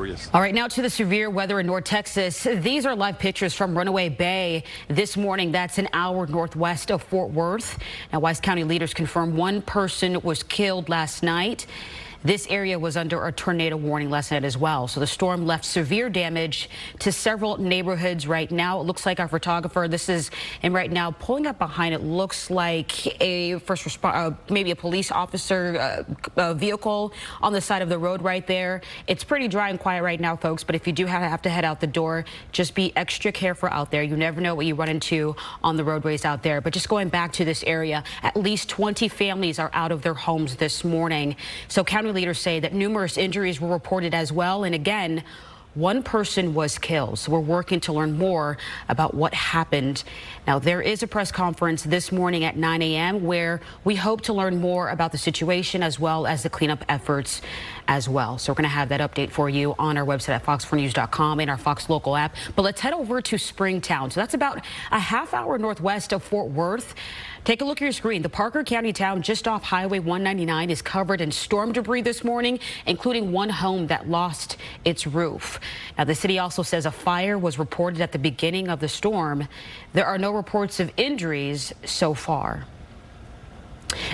areas. All right, now to the severe weather in North Texas. These are live pictures from Runaway Bay this morning. That's an hour northwest of Fort Worth. Now, Wise County leaders confirm one person was killed last night. This area was under a tornado warning last night as well. So the storm left severe damage to several neighborhoods right now. It looks like our photographer, this is him right now, pulling up behind it, looks like a first responder, maybe a police officer vehicle on the side of the road right there. It's pretty dry and quiet right now, folks, but if you do have to head out the door, just be extra careful out there. You never know what you run into on the roadways out there. But just going back to this area, at least 20 families are out of their homes this morning. So county leaders say that numerous injuries were reported as well. And again, one person was killed. So we're working to learn more about what happened. Now, there is a press conference this morning at 9 a.m. where we hope to learn more about the situation as well as the cleanup efforts as well. So we're going to have that update for you on our website at fox4news.com and our Fox Local app. But let's head over to Springtown. So that's about a half hour northwest of Fort Worth. Take a look at your screen. The Parker County town just off Highway 199 is covered in storm debris this morning, including one home that lost its roof. Now, the city also says a fire was reported at the beginning of the storm. There are no reports of injuries so far.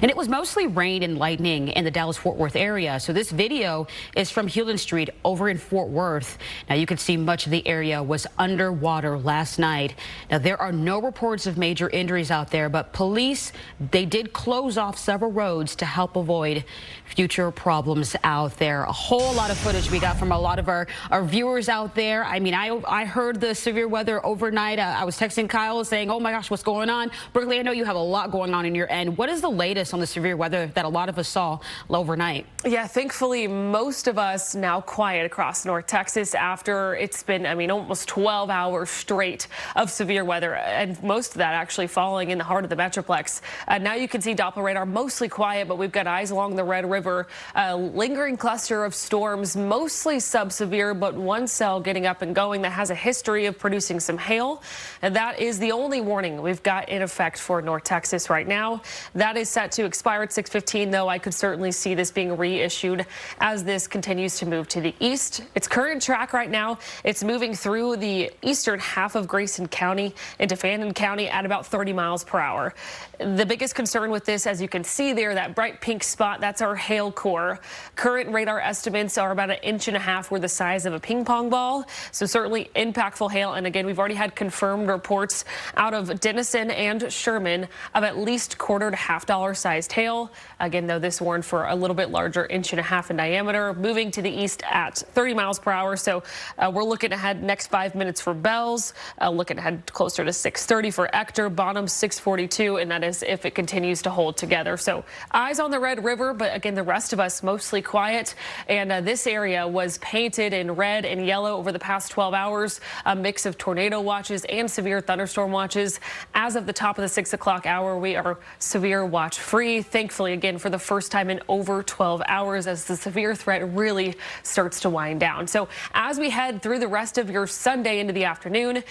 And it was mostly rain and lightning in the Dallas-Fort Worth area. So this video is from Hewlin Street over in Fort Worth. Now you can see much of the area was underwater last night. Now there are no reports of major injuries out there, but police, they did close off several roads to help avoid future problems out there. A whole lot of footage we got from a lot of our viewers out there. I mean, I heard the severe weather overnight. I was texting Kyle saying, oh my gosh, what's going on? Berkeley, I know you have a lot going on in your end. What is the latest on the severe weather that a lot of us saw overnight? Yeah, thankfully, most of us now quiet across North Texas after it's been, I mean, almost 12 hours straight of severe weather, and most of that actually falling in the heart of the Metroplex. Now you can see Doppler radar mostly quiet, but we've got eyes along the Red River. A lingering cluster of storms, mostly sub-severe, but one cell getting up and going that has a history of producing some hail. And that is the only warning we've got in effect for North Texas right now. That is set to expire at 6:15, though I could certainly see this being reissued as this continues to move to the east. Its current track right now, it's moving through the eastern half of Grayson County into Fannin County at about 30 miles per hour. The biggest concern with this, as you can see there, that bright pink spot, that's our hail core. Current radar estimates are about 1.5 inches, were the size of a ping pong ball. So certainly impactful hail. And again, we've already had confirmed reports out of Denison and Sherman of at least $quarter to $half sized hail. Again, though, this warned for a little bit larger 1.5 inches in diameter, moving to the east at 30 miles per hour. So we're looking ahead next 5 minutes for Bells, looking ahead closer to 6:30 for Ector, bottom 6:42, and that is if it continues to hold together. So eyes on the Red River, but again, the rest of us mostly quiet. And this area was painted in red and yellow over the past 12 hours, a mix of tornado watches and severe thunderstorm watches. As of the top of the 6 o'clock hour, we are severe watch free. Thankfully, again, for the first time in over 12 hours as the severe threat really starts to wind down. So as we head through the rest of your Sunday into the afternoon,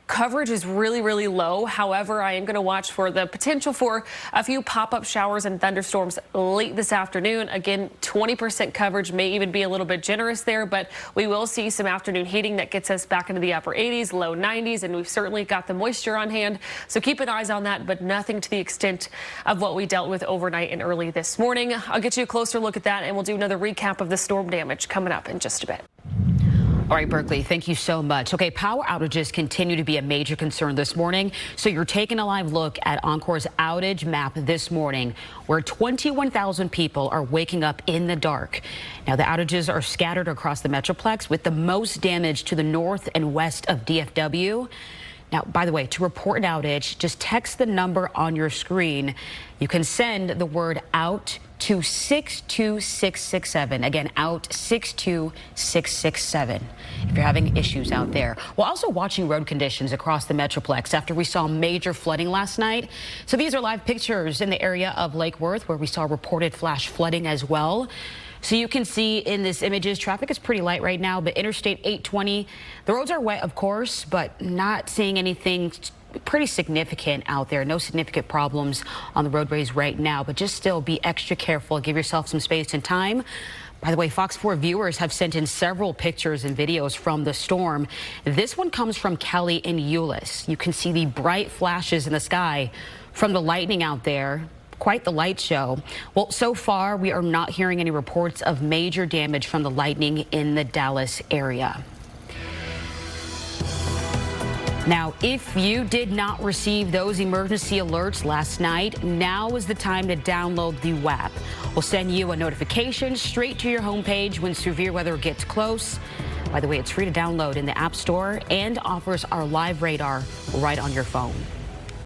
coverage is really low. However, I am going to watch for the potential for a few pop-up showers and thunderstorms late this afternoon. Again, 20% coverage may even be a little bit generous there, but we will see some afternoon heating that gets us back into the upper 80s, low 90s, and we've certainly got the moisture on hand. So keep an eyes on that, but nothing to the extent of what we dealt with overnight and early this morning. I'll get you a closer look at that, and we'll do another recap of the storm damage coming up in just a bit. All right, Berkeley, thank you so much. Okay, power outages continue to be a major concern this morning. So you're taking a live look at Encore's outage map this morning, where 21,000 people are waking up in the dark. Now, the outages are scattered across the Metroplex, with the most damage to the north and west of DFW. Now, by the way, to report an outage, just text the number on your screen. You can send the word out to 62667. Again, out 62667 if you're having issues out there. We're also watching road conditions across the Metroplex after we saw major flooding last night. So these are live pictures in the area of Lake Worth, where we saw reported flash flooding as well. So you can see in this images, traffic is pretty light right now, but Interstate 820, the roads are wet, of course, but not seeing anything pretty significant out there. No significant problems on the roadways right now, but just still be extra careful. Give yourself some space and time. By the way, Fox 4 viewers have sent in several pictures and videos from the storm. This one comes from Kelly in Euless. You can see the bright flashes in the sky from the lightning out there. Quite the light show. Well, so far, we are not hearing any reports of major damage from the lightning in the Dallas area. Now, if you did not receive those emergency alerts last night, now is the time to download the WAP. We'll send you a notification straight to your homepage when severe weather gets close. By the way, it's free to download in the App Store and offers our live radar right on your phone.